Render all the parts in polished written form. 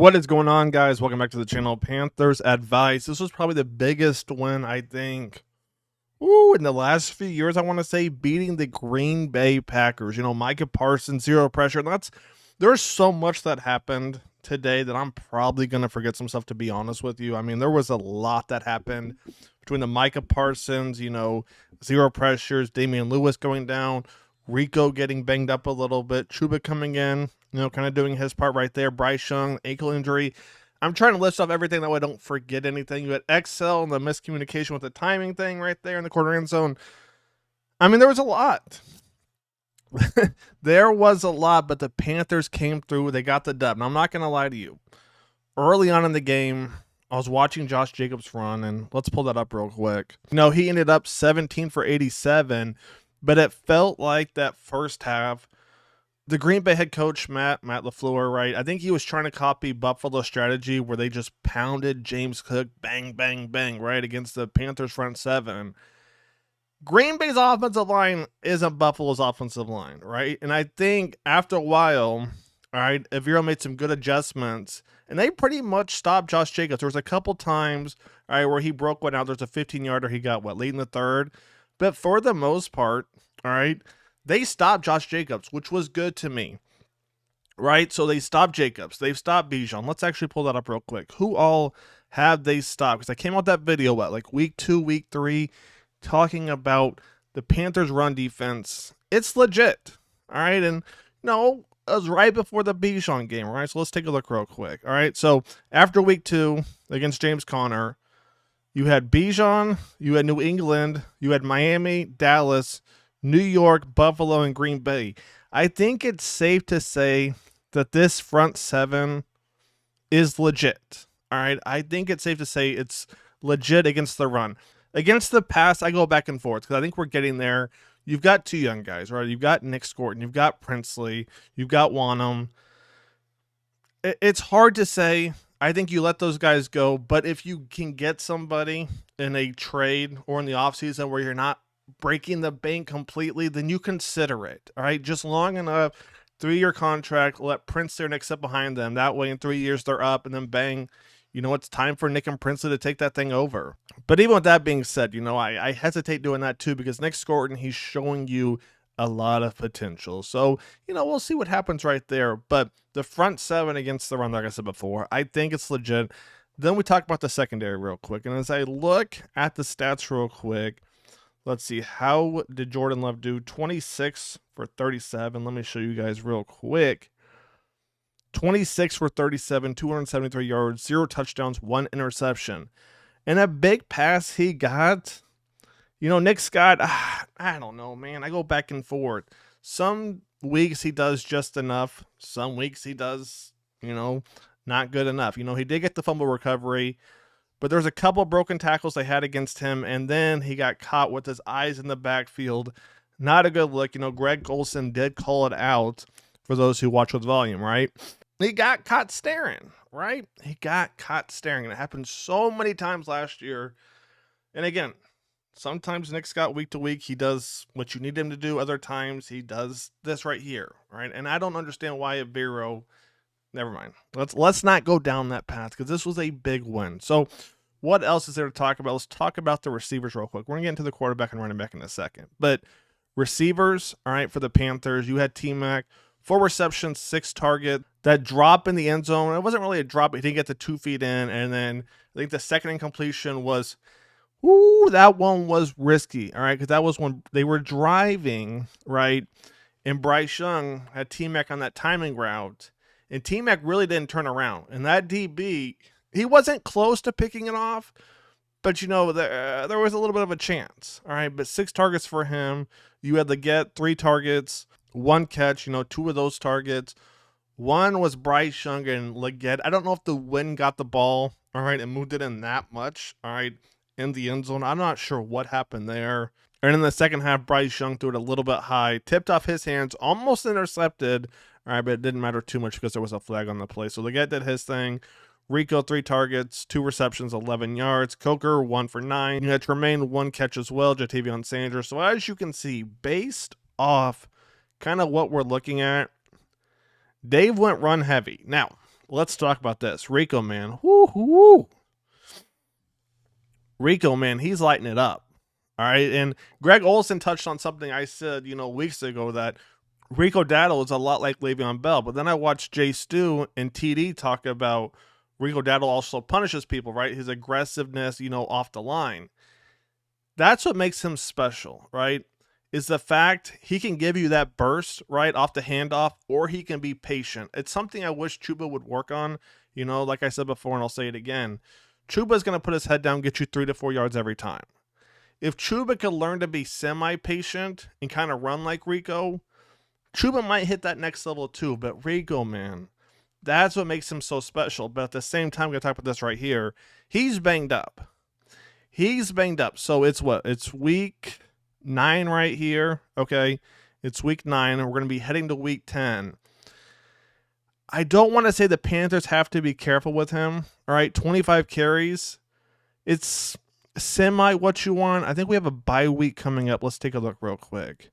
What is going on, guys? Welcome back to the channel. Panthers advice. This was probably the biggest win, I think, in the last few years. I want to say beating the Green Bay Packers. Micah Parsons, zero pressure. And there's so much that happened today that I'm probably going to forget some stuff, to be honest with you. I mean, there was a lot that happened between the Micah Parsons, zero pressures, Damian Lewis going down, Rico getting banged up a little bit, Chuba coming in, kind of doing his part right there. Bryce Young, ankle injury. I'm trying to list off everything that way I don't forget anything. You had XL and the miscommunication with the timing thing right there in the corner end zone. I mean, there was a lot. There was a lot, but the Panthers came through. They got the dub. And I'm not going to lie to you. Early on in the game, I was watching Josh Jacobs run, and let's pull that up real quick. He ended up 17 for 87, but it felt like that first half, the Green Bay head coach, Matt LaFleur, right? I think he was trying to copy Buffalo's strategy where they just pounded James Cook, bang, bang, bang, right, against the Panthers front seven. Green Bay's offensive line isn't Buffalo's offensive line, right? And I think after a while, all right, Avila made some good adjustments, and they pretty much stopped Josh Jacobs. There was a couple times, all right, where he broke one out. There's a 15-yarder he got, late in the third? But for the most part, all right, they stopped Josh Jacobs, which was good to me, right? So they stopped Jacobs. They've stopped Bijan. Let's actually pull that up real quick. Who all have they stopped? Because I came out that video, like week 2, week 3, talking about the Panthers' run defense. It's legit, all right? And, it was right before the Bijan game, right? So let's take a look real quick, all right? So after week 2 against James Conner, you had Bijan, you had New England, you had Miami, Dallas, New York, Buffalo, and Green Bay. I think it's safe to say that this front seven is legit. All right. I think it's safe to say it's legit against the run. Against the pass, I go back and forth because I think we're getting there. You've got two young guys, right? You've got Nick Scorton, you've got Princely, you've got Wanham. It's hard to say. I think you let those guys go, but if you can get somebody in a trade or in the offseason where you're not breaking the bank completely, then you consider it. All right, just long enough, 3-year contract, let Prince there next step behind them. That way in 3 years they're up, and then bang, it's time for Nick and Princely to take that thing over. But even with that being said, I hesitate doing that too, because Nick Scorton, he's showing you a lot of potential. So, we'll see what happens right there. But the front seven against the run, like I said before, I think it's legit. Then we talk about the secondary real quick. And as I look at the stats real quick, let's see, how did Jordan Love do? 26 for 37. Let me show you guys real quick. 26 for 37, 273 yards, 0 touchdowns, 1 interception. And a big pass he got, Nick Scott, I don't know, man. I go back and forth. Some weeks he does just enough. Some weeks he does, not good enough. He did get the fumble recovery, but there's a couple broken tackles they had against him, and then he got caught with his eyes in the backfield. Not a good look. Greg Olsen did call it out for those who watch with volume, right? He got caught staring, right? He got caught staring, and it happened so many times last year. And again, sometimes Nick Scott, week to week, he does what you need him to do. Other times he does this right here, right? And I don't understand why Avila. Never mind. Let's not go down that path, because this was a big win. So what else is there to talk about? Let's talk about the receivers real quick. We're going to get into the quarterback and running back in a second. But receivers, all right, for the Panthers, you had T-Mac, 4 receptions, 6 target. That drop in the end zone, it wasn't really a drop, but he didn't get the 2 feet in. And then I think the second incompletion was, that one was risky, all right, because that was when they were driving, right, and Bryce Young had T-Mac on that timing route, and T-Mac really didn't turn around. And that DB, he wasn't close to picking it off, but, there was a little bit of a chance, all right, but 6 targets for him. You had Leggett, 3 targets, 1 catch, 2 of those targets. 1 was Bryce Young and Leggett. I don't know if the wind got the ball, all right, and moved it in that much, all right, in the end zone. I'm not sure what happened there. And in the second half, Bryce Young threw it a little bit high, tipped off his hands, almost intercepted, all right, but it didn't matter too much because there was a flag on the play. So Leggett did his thing. Rico, 3 targets, 2 receptions, 11 yards. Coker, 1 for 9. You had Tremaine, 1 catch as well. Jatavion Sanders. So as you can see, based off kind of what we're looking at, Dave went run heavy. Now, let's talk about this. Rico, man. Woo, woo. Rico, man, he's lighting it up. All right. And Greg Olson touched on something I said, weeks ago, that Rico Dowdle is a lot like Le'Veon Bell. But then I watched Jay Stu and TD talk about Rico Dowdle also punishes people, right? His aggressiveness, off the line. That's what makes him special, right? Is the fact he can give you that burst, right, off the handoff, or he can be patient. It's something I wish Chuba would work on. Like I said before, and I'll say it again. Chuba's going to put his head down, get you 3 to 4 yards every time. If Chuba could learn to be semi-patient and kind of run like Rico, Chuba might hit that next level too. But Rico, man, that's what makes him so special. But at the same time, we're going to talk about this right here. He's banged up. So it's what? It's week 9 right here. Okay. It's week 9, and we're going to be heading to week 10. I don't want to say the Panthers have to be careful with him. All right. 25 carries. It's semi what you want. I think we have a bye week coming up. Let's take a look real quick.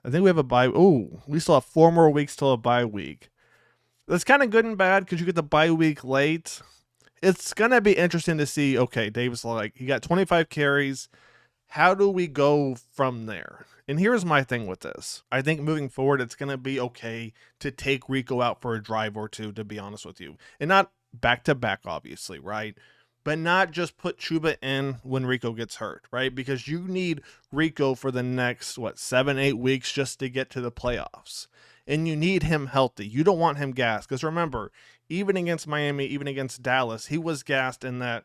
I think we have a bye. Oh, we still have 4 more weeks till a bye week. That's kind of good and bad because you get the bye week late. It's going to be interesting to see, okay, Davis, like, he got 25 carries. How do we go from there? And here's my thing with this. I think moving forward, it's going to be okay to take Rico out for a drive or two, to be honest with you. And not back-to-back, obviously, right? But not just put Chuba in when Rico gets hurt, right? Because you need Rico for the next, 7-8 weeks just to get to the playoffs. And you need him healthy. You don't want him gassed. Because remember, even against Miami, even against Dallas, he was gassed in that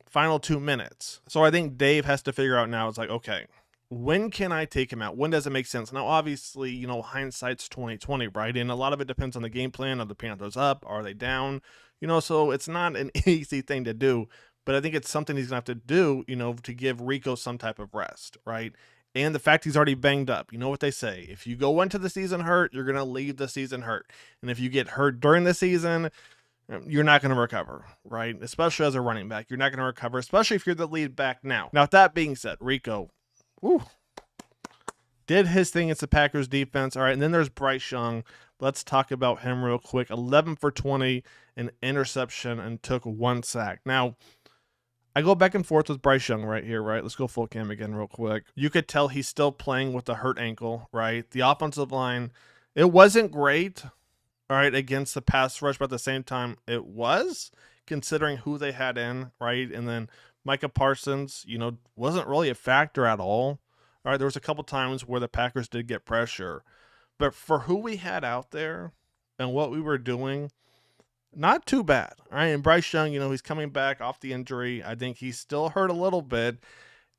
final 2 minutes. So I think Dave has to figure out now, it's like, okay, when can I take him out? When does it make sense? Now, obviously, hindsight's 2020, right? And a lot of it depends on the game plan. Are the Panthers up? Are they down? So it's not an easy thing to do. But I think it's something he's going to have to do, to give Rico some type of rest, right? And the fact he's already banged up. You know what they say. If you go into the season hurt, you're going to leave the season hurt. And if you get hurt during the season, you're not going to recover, right? Especially as a running back. You're not going to recover, especially if you're the lead back now. Now, with that being said, Rico did his thing against the Packers defense. All right, and then there's Bryce Young. Let's talk about him real quick. 11 for 20, an interception, and took 1 sack. Now, I go back and forth with Bryce Young right here, right? Let's go full cam again real quick. You could tell he's still playing with a hurt ankle, right? The offensive line, it wasn't great, all right, against the pass rush, but at the same time, it was, considering who they had in, right? And then Micah Parsons, wasn't really a factor at all. All right, there was a couple times where the Packers did get pressure. But for who we had out there and what we were doing, not too bad. All right, and Bryce Young, he's coming back off the injury. I think he's still hurt a little bit.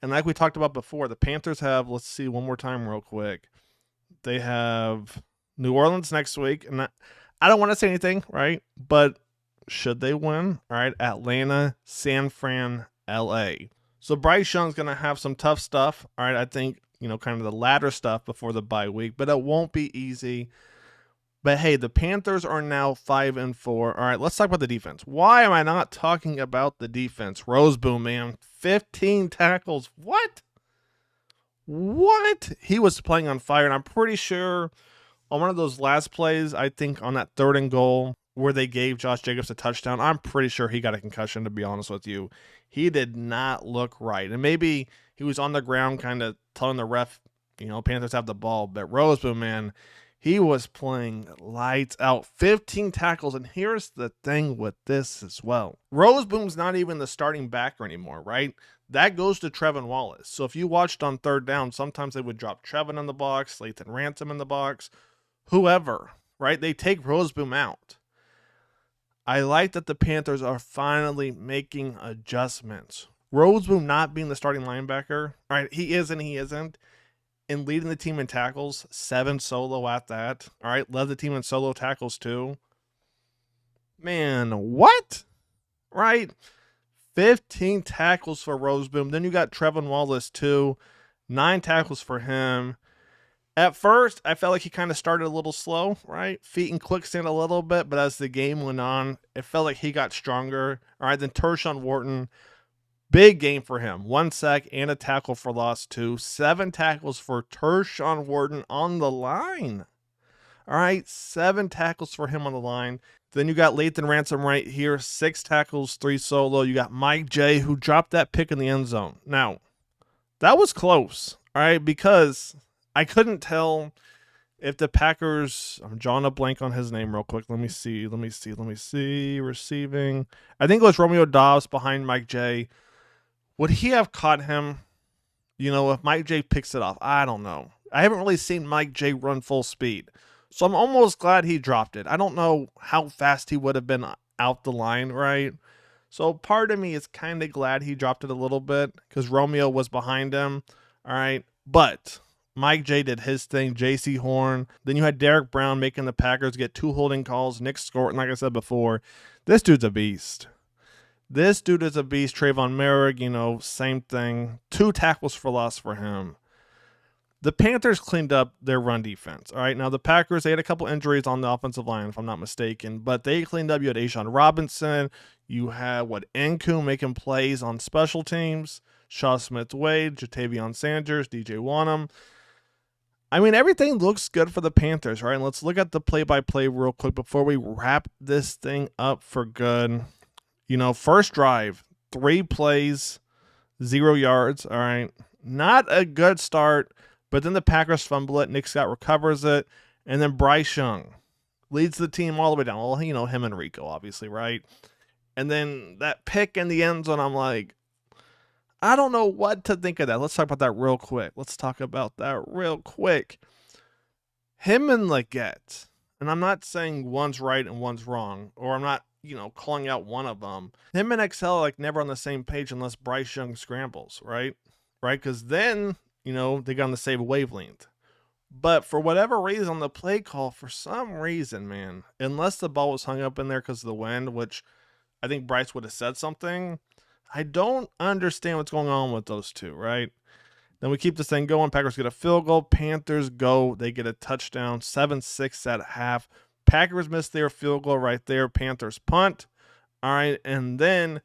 And like we talked about before, the Panthers have, let's see one more time real quick. They have New Orleans next week. And I don't want to say anything, right? But should they win? All right, Atlanta, San Fran, LA. So Bryce Young's going to have some tough stuff. All right, I think, kind of the latter stuff before the bye week. But it won't be easy. But hey, the Panthers are now 5-4. All right, let's talk about the defense. Why am I not talking about the defense? Roseboom, man, 15 tackles. What? He was playing on fire, and I'm pretty sure on one of those last plays, I think on that 3rd and goal where they gave Josh Jacobs a touchdown, I'm pretty sure he got a concussion, to be honest with you. He did not look right. And maybe he was on the ground kind of telling the ref, Panthers have the ball. But Roseboom, man, he was playing lights out, 15 tackles. And here's the thing with this as well. Roseboom's not even the starting backer anymore, right? That goes to Trevin Wallace. So if you watched on 3rd down, sometimes they would drop Trevin in the box, Lathan Ransom in the box, whoever, right? They take Roseboom out. I like that the Panthers are finally making adjustments. Roseboom not being the starting linebacker, all right, he is and he isn't. And leading the team in tackles, 7 solo at that. All right, led the team in solo tackles too. Man, what? Right? 15 tackles for Roseboom. Then you got Trevin Wallace too. 9 tackles for him. At first, I felt like he kind of started a little slow, right? Feet in quicksand a little bit, but as the game went on, it felt like he got stronger. All right, then Tershawn Wharton, big game for him. 1 sack and a tackle for loss too. 7 tackles for Tershawn Wharton on the line. All right, 7 tackles for him on the line. Then you got Lathan Ransom right here, 6 tackles, 3 solo. You got Mike J, who dropped that pick in the end zone. Now, that was close, all right, because I couldn't tell if the Packers, I'm drawing a blank on his name real quick. Let me see. Receiving. I think it was Romeo Dobbs behind Mike J. Would he have caught him, if Mike J picks it off? I don't know. I haven't really seen Mike J run full speed. So I'm almost glad he dropped it. I don't know how fast he would have been out the line, right? So part of me is kind of glad he dropped it a little bit because Romeo was behind him, all right? But Mike J did his thing, J.C. Horn. Then you had Derek Brown making the Packers get 2 holding calls. Nick Scorton, like I said before, this dude's a beast. This dude is a beast. Trayvon Merrick, same thing. 2 tackles for loss for him. The Panthers cleaned up their run defense. All right. Now, the Packers, they had a couple injuries on the offensive line, if I'm not mistaken, but they cleaned up. You had Ashawn Robinson. You had Nku making plays on special teams. Shaw Smith-Wade, Jatavion Sanders, DJ Wanham. I mean, everything looks good for the Panthers, right? And let's look at the play-by-play real quick before we wrap this thing up for good. First drive, 3 plays, 0 yards. All right. Not a good start. But then the Packers fumble it. Nick Scott recovers it. And then Bryce Young leads the team all the way down. Well, him and Rico, obviously, right? And then that pick in the end zone, I'm like, I don't know what to think of that. Let's talk about that real quick. Him and Leggett, and I'm not saying one's right and one's wrong, or I'm not, calling out one of them. Him and Excel are never on the same page unless Bryce Young scrambles, right? Right? Because then they got on the same wavelength. But for whatever reason, on the play call, for some reason, man, unless the ball was hung up in there because of the wind, which I think Bryce would have said something, I don't understand what's going on with those two, right? Then we keep this thing going. Packers get a field goal. Panthers go. They get a touchdown. 7-6 at half. Packers miss their field goal right there. Panthers punt. All right, and then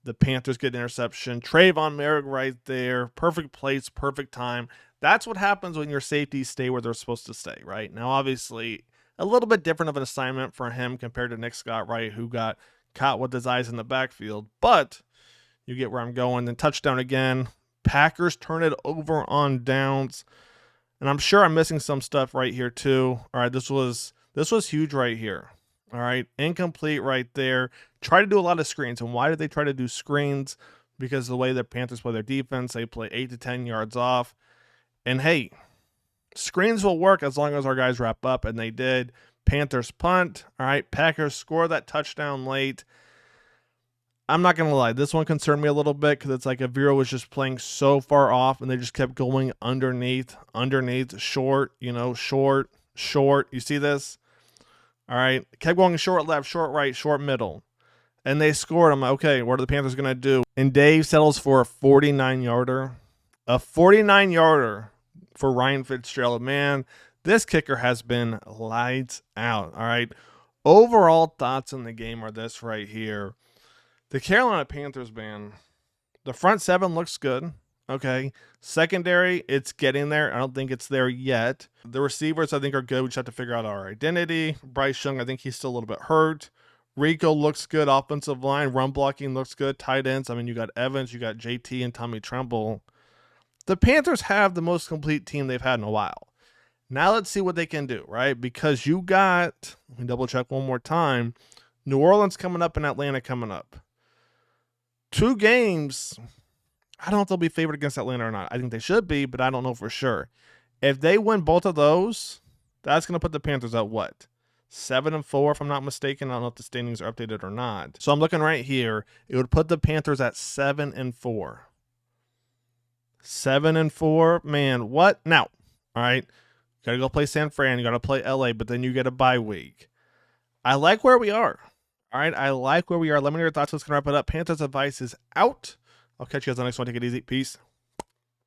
the Panthers get an interception. Trayvon Merrick right there. Perfect place, perfect time. That's what happens when your safeties stay where they're supposed to stay, right? Now, obviously, a little bit different of an assignment for him compared to Nick Scott, right, who got caught with his eyes in the backfield. But you get where I'm going. Then touchdown again. Packers turn it over on downs. And I'm sure I'm missing some stuff right here too. All right, this was huge right here. All right, incomplete right there. Try to do a lot of screens. And why did they try to do screens? Because of the way the Panthers play their defense, they play 8 to 10 yards off. And hey, screens will work as long as our guys wrap up, and they did. Panthers punt. All right, Packers score that touchdown late. I'm not going to lie. This one concerned me a little bit because it's like Avira was just playing so far off, and they just kept going underneath, short, short. You see this? All right. Kept going short left, short right, short middle. And they scored. I'm like, okay, what are the Panthers going to do? And Dave settles for a 49-yarder. A 49-yarder for Ryan Fitzgerald. Man, this kicker has been lights out. All right. Overall thoughts on the game are this right here. The Carolina Panthers, man, the front 7 looks good. Okay. Secondary, it's getting there. I don't think it's there yet. The receivers, I think, are good. We just have to figure out our identity. Bryce Young, I think he's still a little bit hurt. Rico looks good. Offensive line, run blocking looks good. Tight ends, I mean, you got Evans, you got JT and Tommy Tremble. The Panthers have the most complete team they've had in a while. Now let's see what they can do, right? Because you got, let me double check one more time, New Orleans coming up and Atlanta coming up. 2 games. I don't know if they'll be favored against Atlanta or not. I think they should be, but I don't know for sure. If they win both of those, that's going to put the Panthers at what? 7-4, if I'm not mistaken. I don't know if the standings are updated or not. So I'm looking right here. It would put the Panthers at 7-4. 7-4, man, what? Now, all right, you got to go play San Fran. You got to play LA, but then you get a bye week. I like where we are. All right, I like where we are. Let me know your thoughts. Let's wrap it up. Panthers advice is out. I'll catch you guys on the next one. Take it easy. Peace.